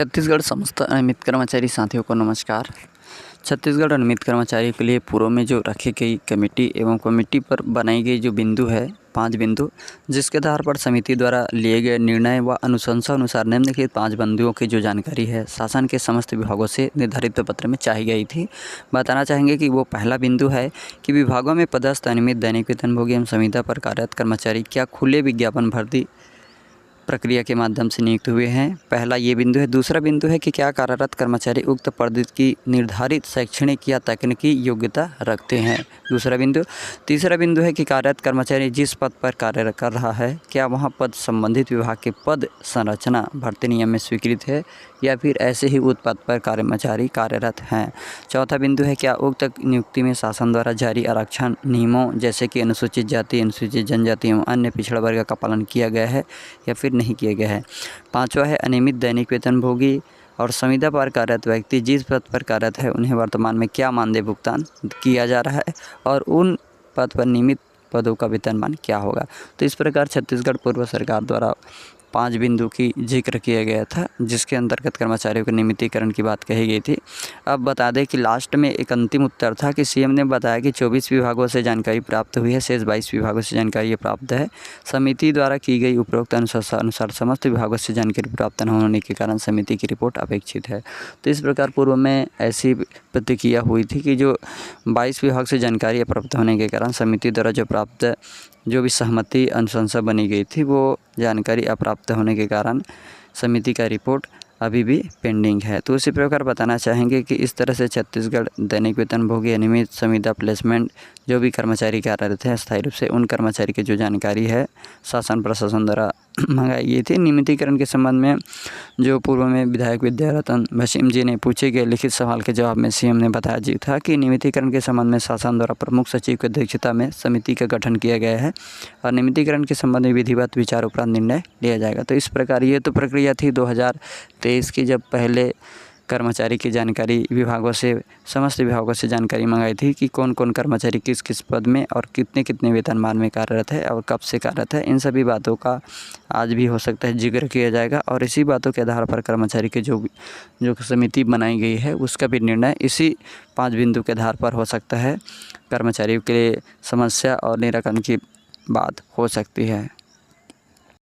छत्तीसगढ़ समस्त नियमित कर्मचारी साथियों को नमस्कार। छत्तीसगढ़ नियमित कर्मचारियों के लिए पूर्व में जो रखी गई कमेटी एवं कमेटी पर बनाई गई जो बिंदु है 5 बिंदु, जिसके आधार पर समिति द्वारा लिए गए निर्णय व अनुशंसा अनुसार निम्नलिखित 5 बिंदुओं की जो जानकारी है शासन के समस्त विभागों से निर्धारित पत्र में चाही गई थी। बताना चाहेंगे कि वो पहला बिंदु है कि विभागों में पदस्थ अनियमित दैनिक वेतनभोगी एवं संविदा पर कार्यरत कर्मचारी क्या खुले विज्ञापन भर्ती प्रक्रिया के माध्यम से नियुक्त हुए हैं। पहला ये बिंदु है। दूसरा बिंदु है कि क्या कार्यरत कर्मचारी उक्त पद की निर्धारित शैक्षणिक या तकनीकी योग्यता रखते हैं। दूसरा बिंदु। तीसरा बिंदु है कि कार्यरत कर्मचारी जिस पद पर कार्य कर रहा है क्या वहां पद संबंधित विभाग के पद संरचना भर्ती नियम में स्वीकृत है या फिर ऐसे ही उक्त पद पर कर्मचारी कार्यरत हैं। चौथा बिंदु है क्या उक्त नियुक्ति में शासन द्वारा जारी आरक्षण नियमों जैसे कि अनुसूचित जाति, अनुसूचित जनजाति एवं अन्य पिछड़ा वर्ग का पालन किया गया है या फिर नहीं किया गया है। पांचवा है अनियमित दैनिक वेतनभोगी और संविदा पर कार्यरत व्यक्ति जिस पद पर कार्यरत है उन्हें वर्तमान में क्या मानदेय भुगतान किया जा रहा है और उन पद पर नियमित पदों का वेतनमान क्या होगा। तो इस प्रकार छत्तीसगढ़ पूर्व सरकार द्वारा 5 बिंदु की जिक्र किया गया था, जिसके अंतर्गत कर्मचारियों के नियमितीकरण की बात कही गई थी। अब बता दें कि लास्ट में एक अंतिम उत्तर था कि सीएम ने बताया कि 24 विभागों से जानकारी प्राप्त हुई है, शेष 22 विभागों से जानकारी प्राप्त है। समिति द्वारा की गई उपरोक्त अनुशंसा अनुसार समस्त विभागों से जानकारी प्राप्त न होने के कारण समिति की रिपोर्ट अपेक्षित है। तो इस प्रकार पूर्व में ऐसी प्रतिक्रिया हुई थी कि जो 22 विभाग से जानकारी प्राप्त होने के कारण समिति द्वारा जो भी सहमति अनुशंसा बनी गई थी वो जानकारी अप्राप्त होने के कारण समिति का रिपोर्ट अभी भी पेंडिंग है। तो उसी प्रकार बताना चाहेंगे कि इस तरह से छत्तीसगढ़ दैनिक वेतनभोगी अनियमित संविदा प्लेसमेंट जो भी कर्मचारी कार्यरत हैं अस्थायी रूप से, उन कर्मचारी की जो जानकारी है शासन प्रशासन द्वारा मंगाई गई थी। नियमितीकरण के संबंध में जो पूर्व में विधायक विद्यारतन भसीम जी ने पूछे गए लिखित सवाल के जवाब में सीएम ने बताया जी था कि नियमितीकरण के संबंध में शासन द्वारा प्रमुख सचिव की अध्यक्षता में समिति का गठन किया गया है और नियमितीकरण के संबंध में विधिवत विचार उपरांत निर्णय लिया जाएगा। तो इस प्रकार ये तो प्रक्रिया थी 2023 की, जब पहले कर्मचारी की जानकारी विभागों से समस्त विभागों से जानकारी मंगाई थी कि कौन कौन कर्मचारी किस किस पद में और कितने कितने वेतनमान में कार्यरत है और कब से कार्यरत है। इन सभी बातों का आज भी हो सकता है जिक्र किया जाएगा और इसी बातों के आधार पर कर्मचारी के जो समिति बनाई गई है उसका भी निर्णय इसी 5 बिंदु के आधार पर हो सकता है। कर्मचारियों के लिए समस्या और निराकरण की बात हो सकती है।